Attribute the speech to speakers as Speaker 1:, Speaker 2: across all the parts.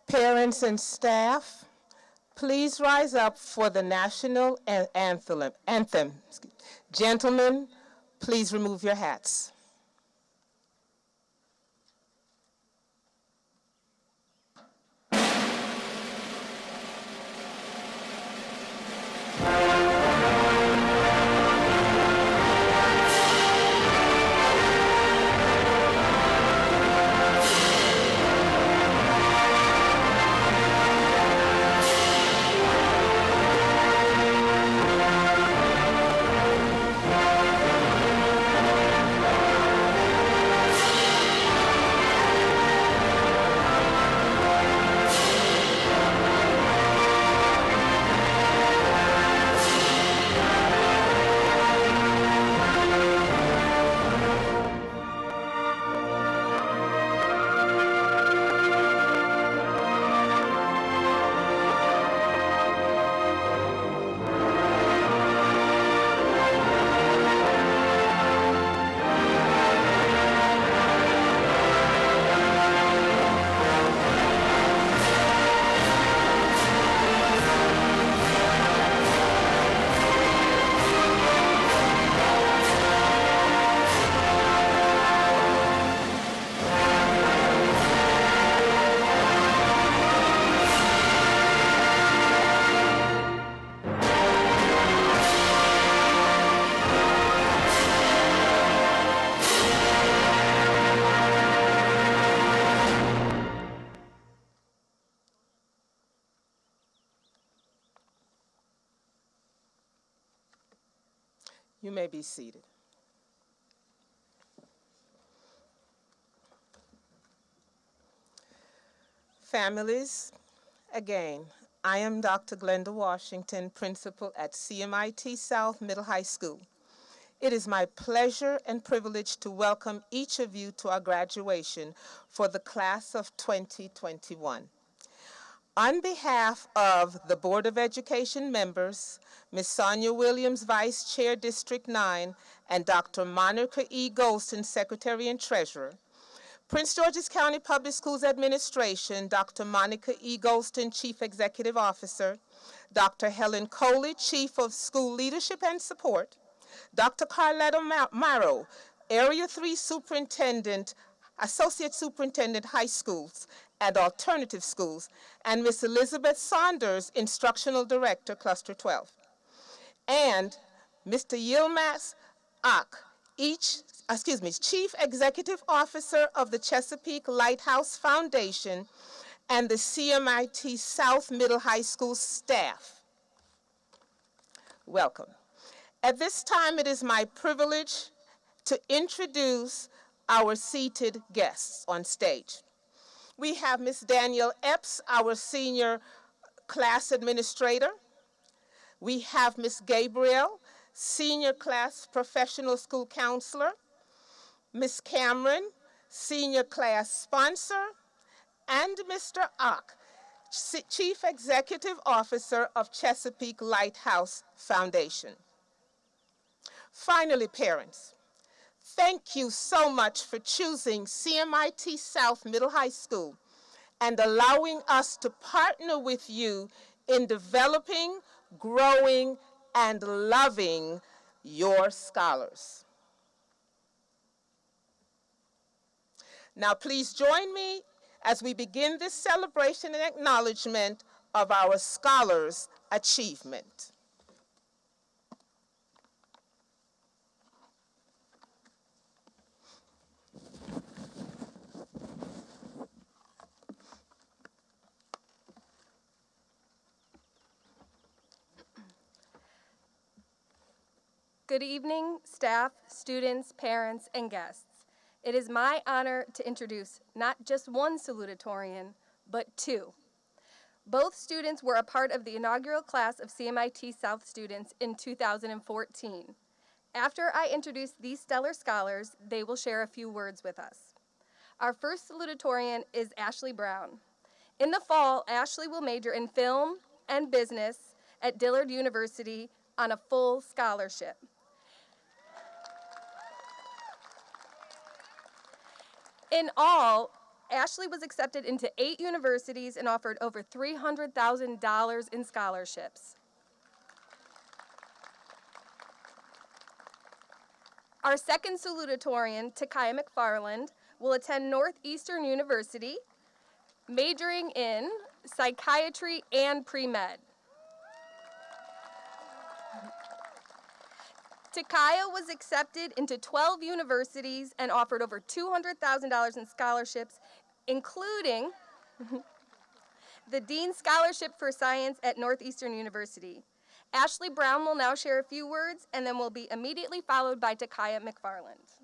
Speaker 1: Parents and staff, please rise up for the national anthem. Gentlemen, please remove your hats. You may be seated. Families, again, I am Dr. Glenda Washington, principal at CMIT South Middle High School. It is my pleasure and privilege to welcome each of you to our graduation for the class of 2021. On behalf of the Board of Education members, Ms. Sonia Williams, Vice Chair, District 9, and Dr. Monica E. Golston, Secretary and Treasurer, Prince George's County Public Schools Administration, Dr. Monica E. Golston, Chief Executive Officer, Dr. Helen Coley, Chief of School Leadership and Support, Dr. Carletta Morrow, Area 3 Superintendent, Associate Superintendent High Schools and Alternative Schools, and Ms. Elizabeth Saunders, Instructional Director, Cluster 12. And Mr. Yilmaz Ak, Chief Executive Officer of the Chesapeake Lighthouse Foundation and the CMIT South Middle High School staff. Welcome. At this time, it is my privilege to introduce our seated guests on stage. We have Ms. Danielle Epps, our Senior Class Administrator. We have Ms. Gabriel, Senior Class Professional School Counselor. Ms. Cameron, Senior Class Sponsor. And Mr. Ock, Chief Executive Officer of Chesapeake Lighthouse Foundation. Finally, parents, thank you so much for choosing CMIT South Middle High School and allowing us to partner with you in developing, growing, and loving your scholars. Now, please join me as we begin this celebration and acknowledgement of our scholars' achievement.
Speaker 2: Good evening, staff, students, parents, and guests. It is my honor to introduce not just one salutatorian, but two. Both students were a part of the inaugural class of CMIT South students in 2014. After I introduce these stellar scholars, they will share a few words with us. Our first salutatorian is Ashley Brown. In the fall, Ashley will major in film and business at Dillard University on a full scholarship. In all, Ashley was accepted into 8 universities and offered over $300,000 in scholarships. Our second salutatorian, Takaya McFarland, will attend Northeastern University, majoring in psychiatry and pre-med. Takaya was accepted into 12 universities and offered over $200,000 in scholarships, including the Dean's Scholarship for Science at Northeastern University. Ashley Brown will now share a few words and then will be immediately followed by Takaya McFarland.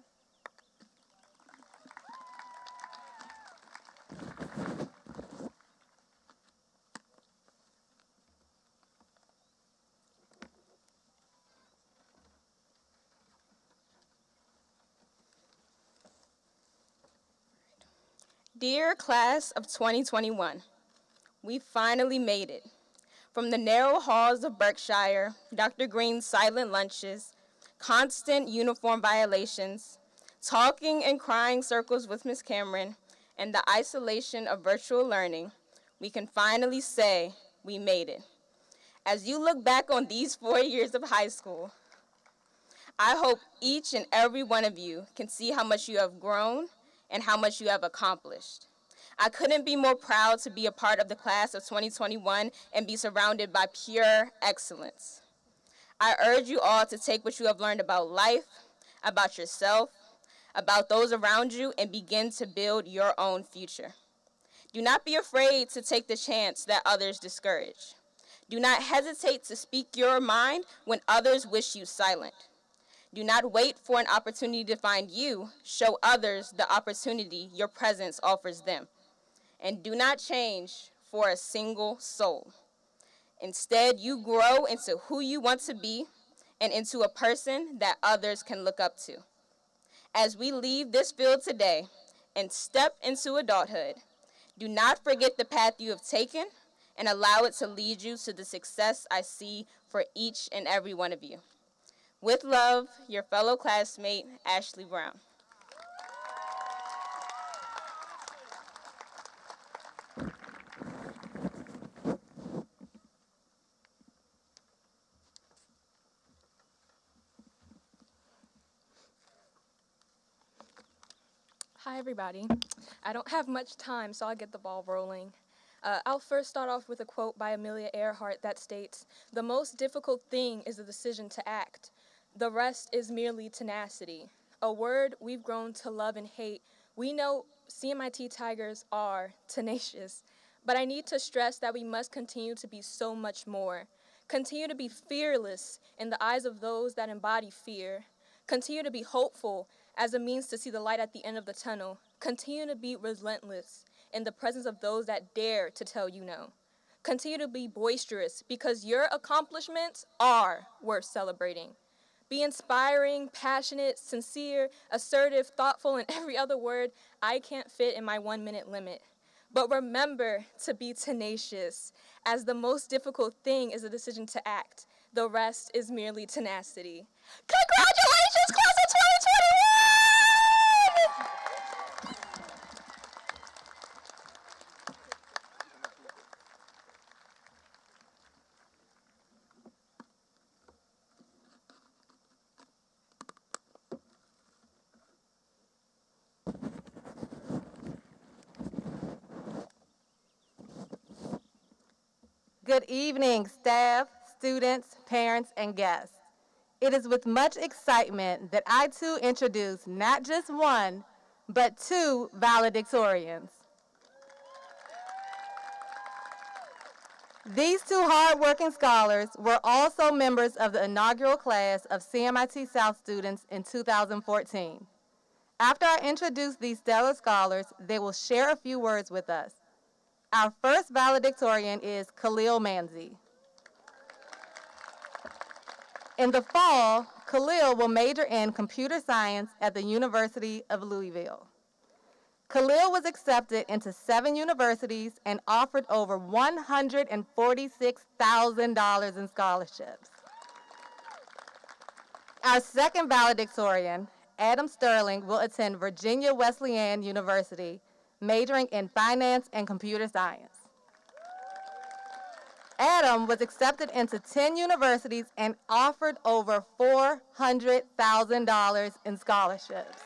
Speaker 3: Dear class of 2021, we finally made it. From the narrow halls of Berkshire, Dr. Green's silent lunches, constant uniform violations, talking and crying circles with Ms. Cameron, and the isolation of virtual learning, we can finally say we made it. As you look back on these 4 years of high school, I hope each and every one of you can see how much you have grown and how much you have accomplished. I couldn't be more proud to be a part of the class of 2021 and be surrounded by pure excellence. I urge you all to take what you have learned about life, about yourself, about those around you, and begin to build your own future. Do not be afraid to take the chance that others discourage. Do not hesitate to speak your mind when others wish you silent. Do not wait for an opportunity to find you. Show others the opportunity your presence offers them. And do not change for a single soul. Instead, you grow into who you want to be and into a person that others can look up to. As we leave this field today and step into adulthood, do not forget the path you have taken and allow it to lead you to the success I see for each and every one of you. With love, your fellow classmate, Ashley Brown.
Speaker 4: Hi, everybody. I don't have much time, so I'll get the ball rolling. I'll first start off with a quote by Amelia Earhart that states, "The most difficult thing is the decision to act. The rest is merely tenacity." A word we've grown to love and hate. We know CMIT Tigers are tenacious, but I need to stress that we must continue to be so much more. Continue to be fearless in the eyes of those that embody fear. Continue to be hopeful as a means to see the light at the end of the tunnel. Continue to be relentless in the presence of those that dare to tell you no. Continue to be boisterous because your accomplishments are worth celebrating. Be inspiring, passionate, sincere, assertive, thoughtful, and every other word I can't fit in my 1-minute limit. But remember to be tenacious, as the most difficult thing is the decision to act. The rest is merely tenacity. Congratulations, class of 2021!
Speaker 5: Good evening, staff, students, parents, and guests. It is with much excitement that I too introduce not just one, but 2 valedictorians. These 2 hardworking scholars were also members of the inaugural class of CMIT South students in 2014. After I introduce these stellar scholars, they will share a few words with us. Our first valedictorian is Khalil Manzi. In the fall, Khalil will major in computer science at the University of Louisville. Khalil was accepted into 7 universities and offered over $146,000 in scholarships. Our second valedictorian, Adam Sterling, will attend Virginia Wesleyan University, majoring in finance and computer science. Adam was accepted into 10 universities and offered over $400,000 in scholarships.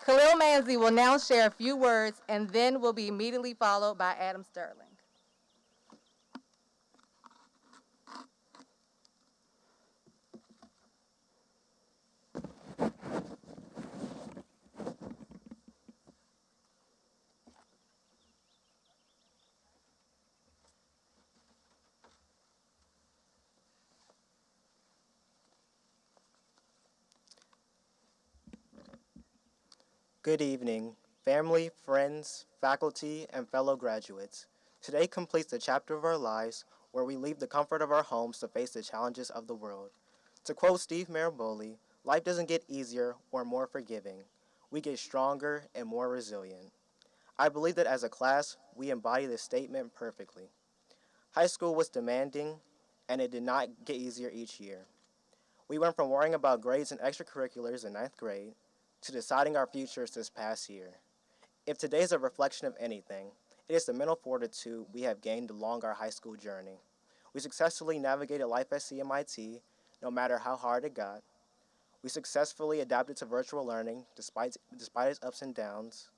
Speaker 5: Khalil Manzi will now share a few words and then will be immediately followed by Adam Sterling.
Speaker 6: Good evening, family, friends, faculty, and fellow graduates. Today completes the chapter of our lives where we leave the comfort of our homes to face the challenges of the world. To quote Steve Maraboli, life doesn't get easier or more forgiving. We get stronger and more resilient. I believe that as a class, we embody this statement perfectly. High school was demanding, and it did not get easier each year. We went from worrying about grades and extracurriculars in ninth grade to deciding our futures this past year. If today is a reflection of anything, it is the mental fortitude we have gained along our high school journey. We successfully navigated life at CMIT, no matter how hard it got. We successfully adapted to virtual learning despite its ups and downs.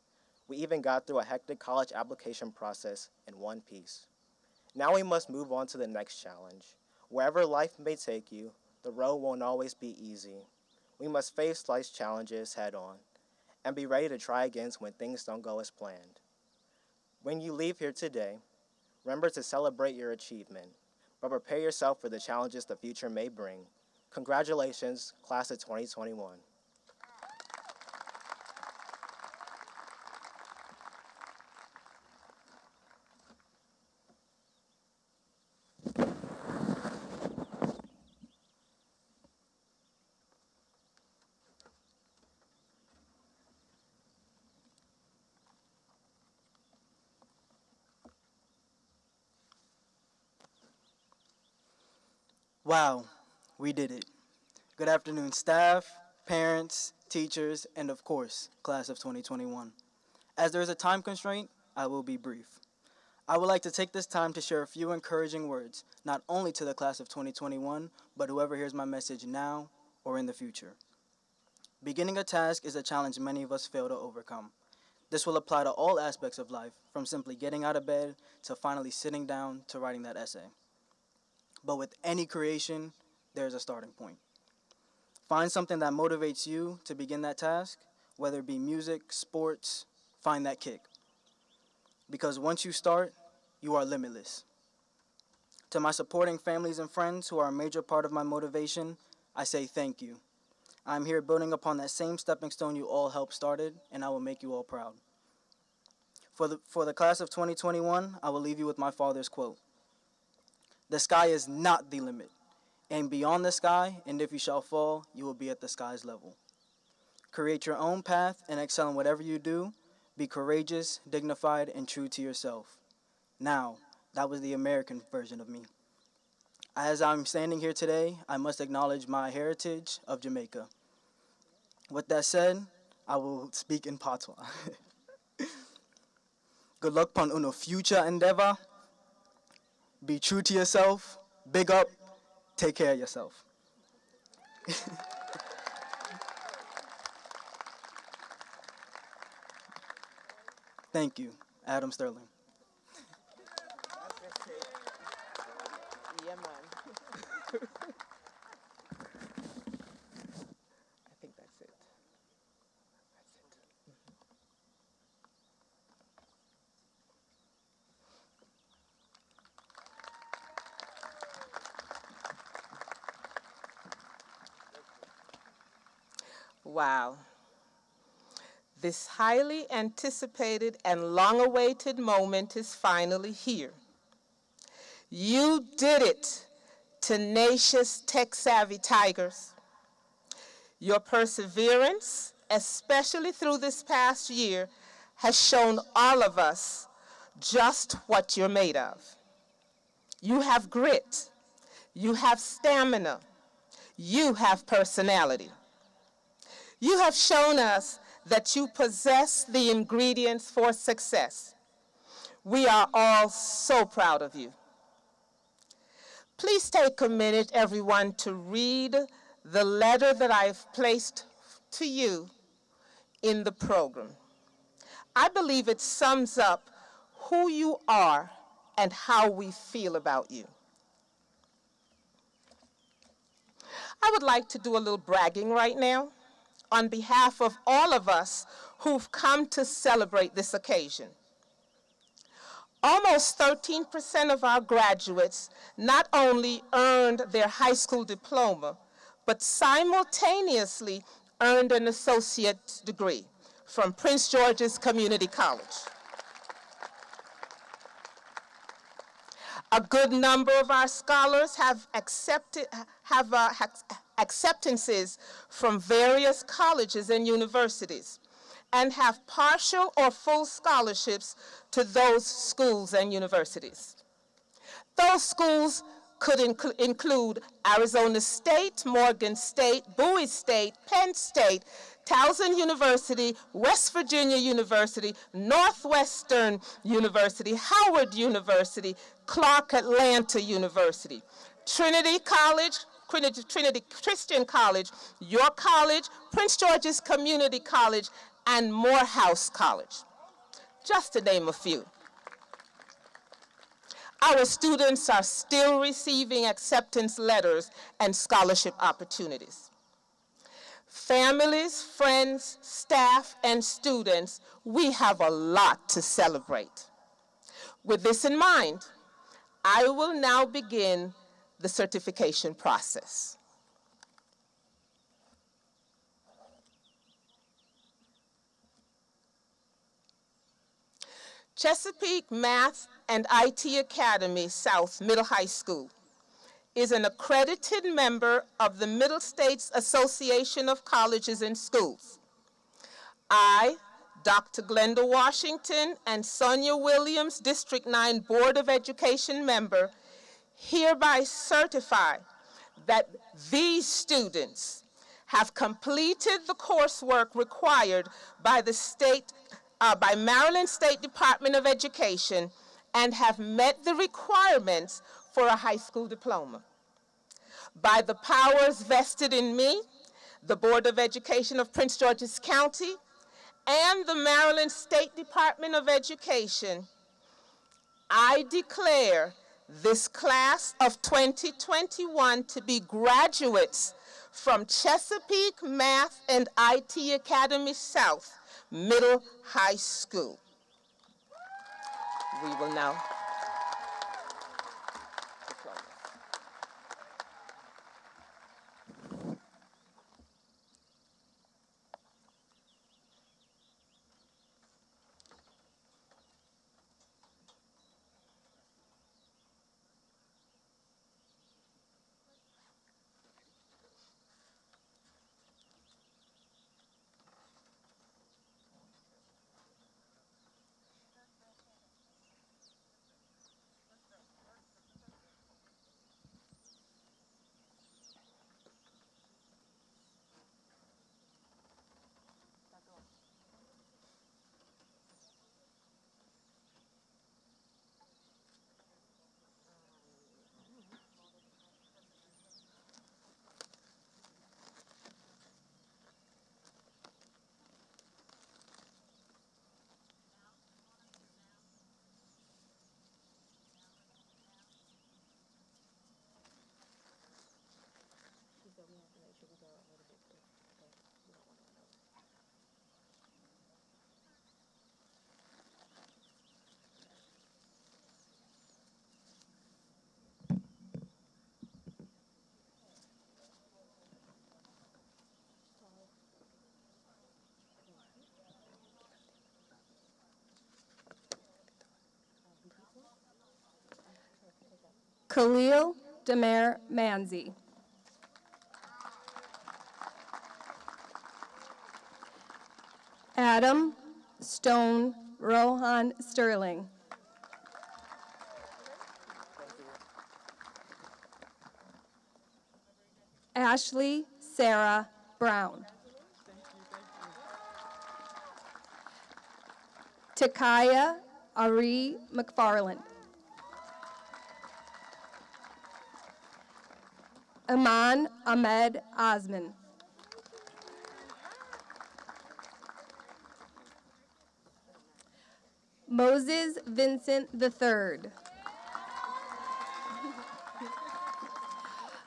Speaker 6: We even got through a hectic college application process in one piece. Now we must move on to the next challenge. Wherever life may take you, the road won't always be easy. We must face life's challenges head on and be ready to try again when things don't go as planned. When you leave here today, remember to celebrate your achievement, but prepare yourself for the challenges the future may bring. Congratulations, class of 2021.
Speaker 7: Wow, we did it. Good afternoon, staff, parents, teachers, and of course, class of 2021. As there is a time constraint, I will be brief. I would like to take this time to share a few encouraging words, not only to the class of 2021, but whoever hears my message now or in the future. Beginning a task is a challenge many of us fail to overcome. This will apply to all aspects of life, from simply getting out of bed to finally sitting down to writing that essay. But with any creation, there's a starting point. Find something that motivates you to begin that task, whether it be music, sports, find that kick. Because once you start, you are limitless. To my supporting families and friends who are a major part of my motivation, I say thank you. I'm here building upon that same stepping stone you all helped started, and I will make you all proud. For the class of 2021, I will leave you with my father's quote. The sky is not the limit. Aim beyond the sky, and if you shall fall, you will be at the sky's level. Create your own path and excel in whatever you do. Be courageous, dignified, and true to yourself. Now, that was the American version of me. As I'm standing here today, I must acknowledge my heritage of Jamaica. With that said, I will speak in patois. Good luck pon uno future endeavor. Be true to yourself, big up, take care of yourself. Thank you, Adam Sterling.
Speaker 1: Yeah, man. I think that's it. Wow. This highly anticipated and long-awaited moment is finally here. You did it, tenacious, tech-savvy tigers. Your perseverance, especially through this past year, has shown all of us just what you're made of. You have grit. You have stamina. You have personality. You have shown us that you possess the ingredients for success. We are all so proud of you. Please take a minute, everyone, to read the letter that I've placed to you in the program. I believe it sums up who you are and how we feel about you. I would like to do a little bragging right now on behalf of all of us who've come to celebrate this occasion. Almost 13% of our graduates not only earned their high school diploma, but simultaneously earned an associate's degree from Prince George's Community College. A good number of our scholars have acceptances from various colleges and universities and have partial or full scholarships to those schools and universities. Those schools could include Arizona State, Morgan State, Bowie State, Penn State, Towson University, West Virginia University, Northwestern University, Howard University, Clark Atlanta University, Trinity College, Trinity Christian College, York College, Prince George's Community College, and Morehouse College, just to name a few. Our students are still receiving acceptance letters and scholarship opportunities. Families, friends, staff, and students, we have a lot to celebrate. With this in mind, I will now begin the certification process. Chesapeake Math and IT Academy South Middle High School is an accredited member of the Middle States Association of Colleges and Schools. I, Dr. Glenda Washington, and Sonia Williams, District 9 Board of Education member, hereby certify that these students have completed the coursework required by by Maryland State Department of Education and have met the requirements for a high school diploma. By the powers vested in me, the Board of Education of Prince George's County, and the Maryland State Department of Education, I declare this class of 2021 to be graduates from Chesapeake Math and IT Academy South Middle High School. We will now
Speaker 2: Khalil Demer Manzi. Adam Stone Rohan Sterling. Ashley Sarah Brown. Takaya Ari McFarland. Iman Ahmed Osman. Moses Vincent III.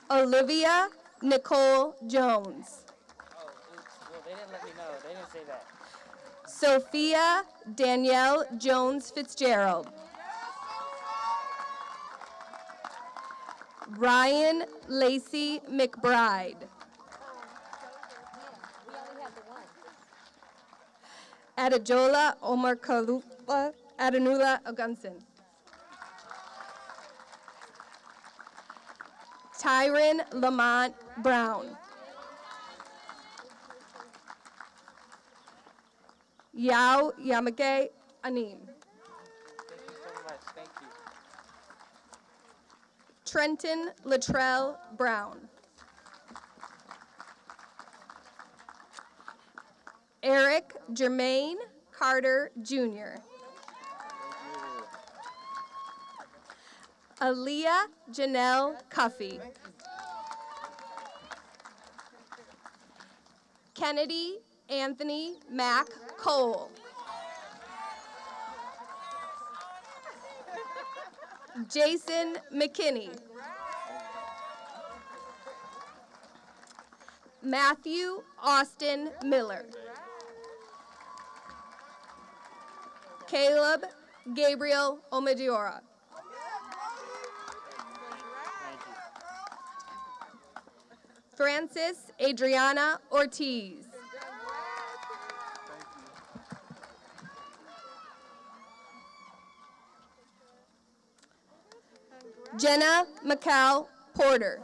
Speaker 2: Olivia Nicole Jones.
Speaker 6: Oh, well, they didn't let me know. They didn't say that.
Speaker 2: Sophia Danielle Jones Fitzgerald. Ryan Lacey McBride. Adejola Omar Kalupa Adenula Ogunson. Tyron Lamont Brown. Yao Yamake Anim.
Speaker 6: Thank you so much. Thank you.
Speaker 2: Trenton Latrell Brown. Eric Jermaine Carter Jr. Aaliyah Janelle Cuffey. Kennedy Anthony Mack Cole. Jason McKinney. Matthew Austin Miller. Caleb Gabriel Omadiora. Francis Adriana Ortiz. Jenna McCall Porter.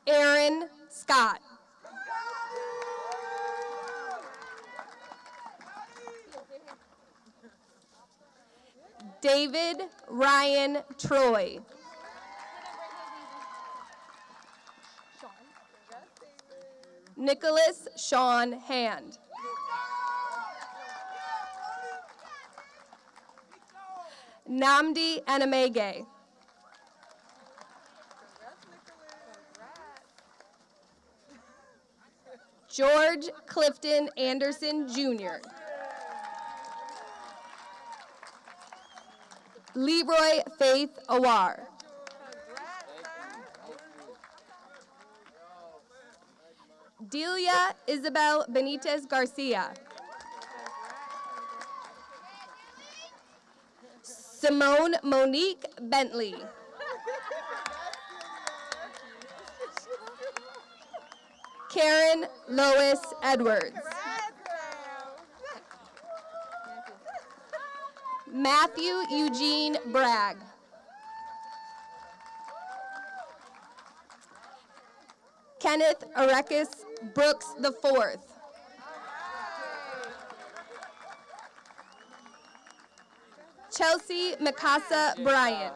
Speaker 2: Aaron Scott. David Ryan Troy. Nicholas Sean Hand. Namdi Anamege. George Clifton Anderson Jr. Leroy Faith Awar. Delia Isabel Benitez Garcia. Simone Monique Bentley. Karen Lois Edwards. Matthew Eugene Bragg. Kenneth Arekis Brooks IV. Chelsea Mikasa Bryant.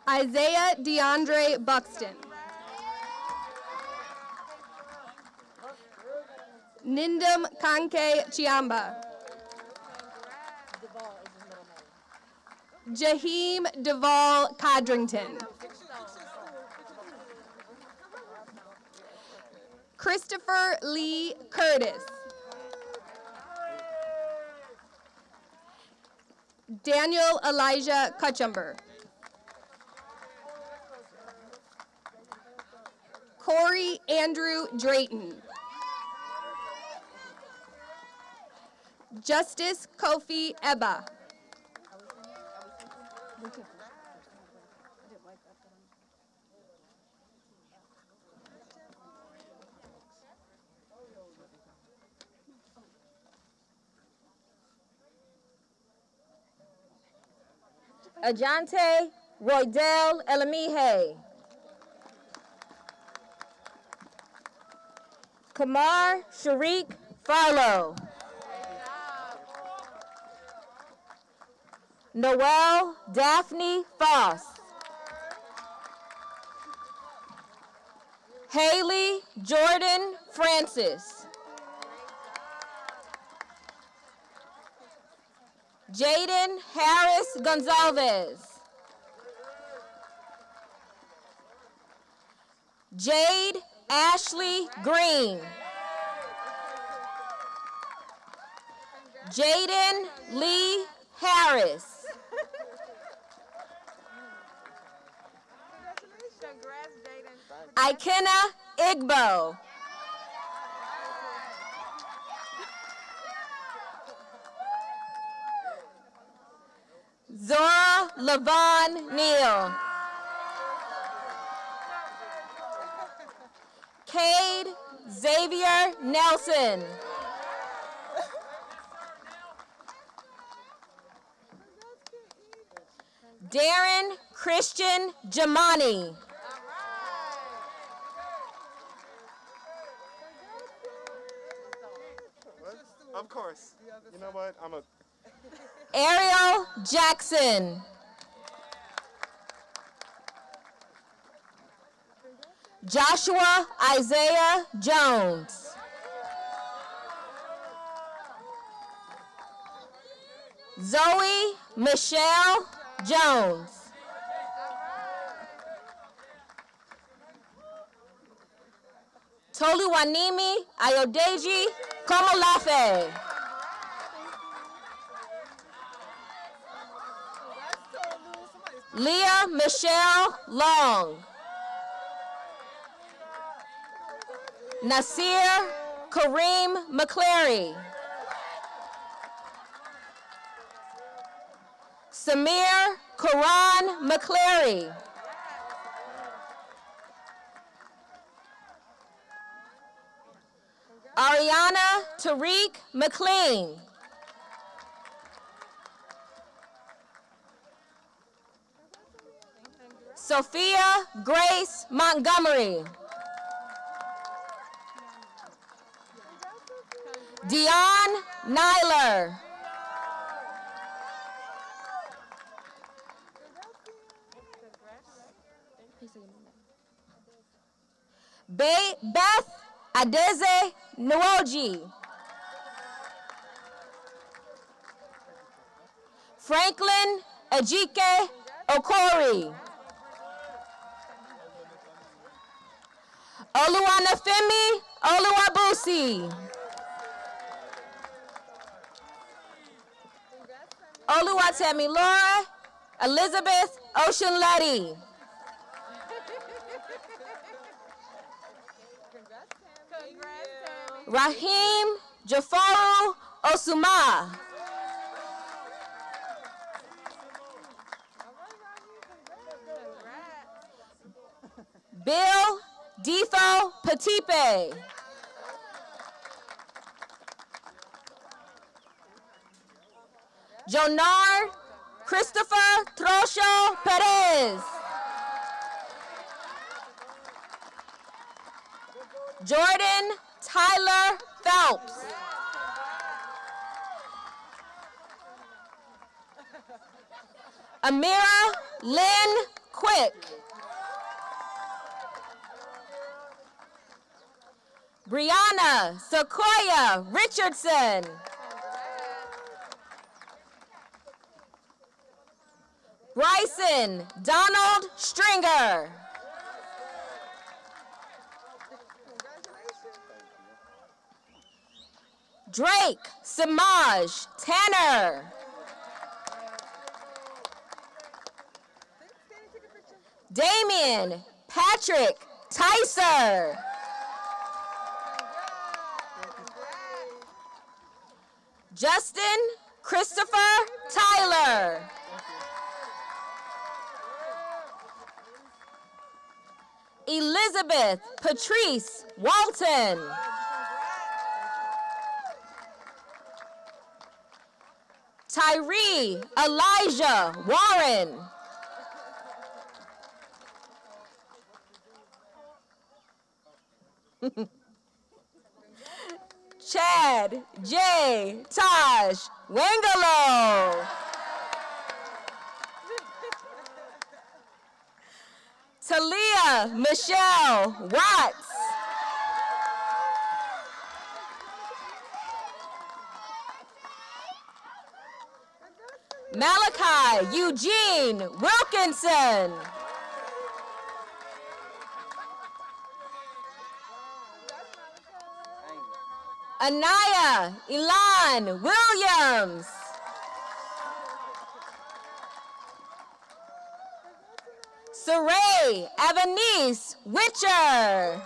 Speaker 2: Isaiah DeAndre Buxton. Nindam Kanke Chiamba. Jaheim Duvall Codrington. Christopher Lee Curtis. Daniel Elijah Cutchumber. Corey Andrew Drayton. Justice Kofi Eba.
Speaker 8: Ajante Roydell Elamihe. Kamar Sharik Farlow. Noel Daphne Foss. Haley Jordan Francis. Jaden Harris Gonzalez. Jade Ashley Green. Jaden Lee Harris. Ikenna Igbo. Zora Lavon Neal. Cade Xavier Nelson. Darren Christian Jamani.
Speaker 9: Of course. You know what?
Speaker 8: Ariel Jackson. Joshua Isaiah Jones. Zoe Michelle Jones. Toluwanimi Ayodeji Komolafe. Leah Michelle Long. Nasir Kareem McClary. Samir Karan McClary. Ariana Tariq McLean. Sophia Grace Montgomery. Dion Nyler. Beth Adeze Nwoji. Franklin Ejike Okori. Oluwanafemi Oluwabusi. Oluwatemi Laura Elizabeth Oceanletty. Raheem Jafaru Osuma. Bill Defo Patipe. Jonard Christopher Trosho Perez. Jordan Tyler Phelps. Amira Lynn Quick. Brianna Sequoia Richardson. Bryson Donald Stringer. Drake Samaj Tanner. Damian Patrick Tyser. Justin Christopher Tyler. Elizabeth Patrice Walton. Tyree Elijah Warren. Chad J. Taj Wengalo. Talia Anaya Michelle Watts. Malachi Eugene Wilkinson. Anaya Elan Williams. Saray Avanice Witcher.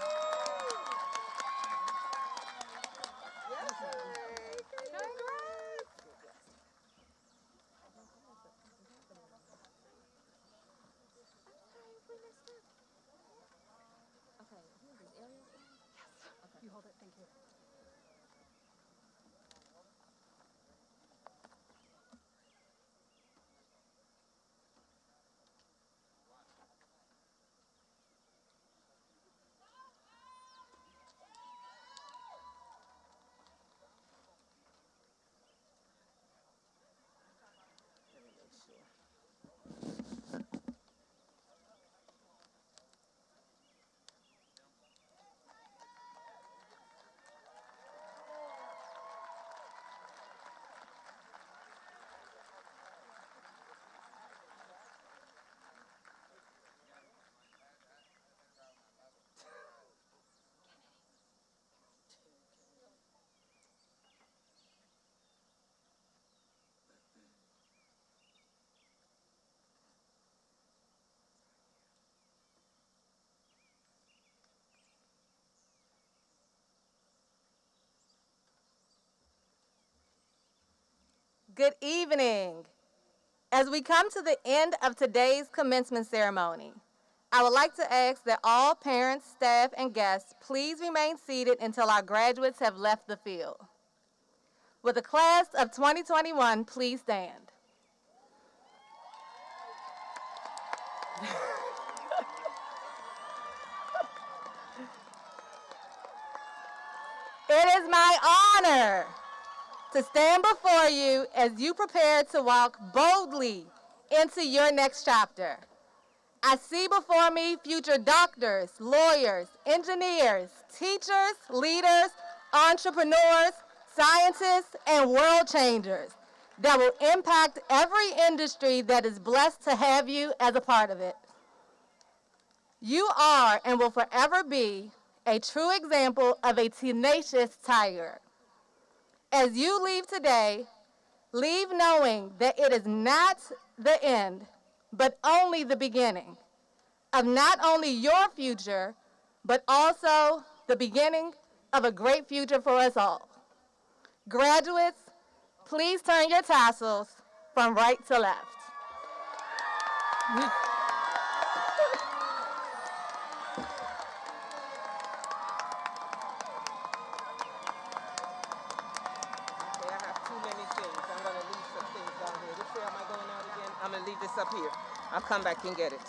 Speaker 5: Good evening. As we come to the end of today's commencement ceremony, I would like to ask that all parents, staff, and guests please remain seated until our graduates have left the field. Will the class of 2021 please stand? It is my honor to stand before you as you prepare to walk boldly into your next chapter. I see before me future doctors, lawyers, engineers, teachers, leaders, entrepreneurs, scientists, and world changers that will impact every industry that is blessed to have you as a part of it. You are and will forever be a true example of a tenacious tiger. As you leave today, leave knowing that it is not the end, but only the beginning of not only your future, but also the beginning of a great future for us all. Graduates, please turn your tassels from right to left.
Speaker 1: I'm gonna leave this up here. I'll come back and get it.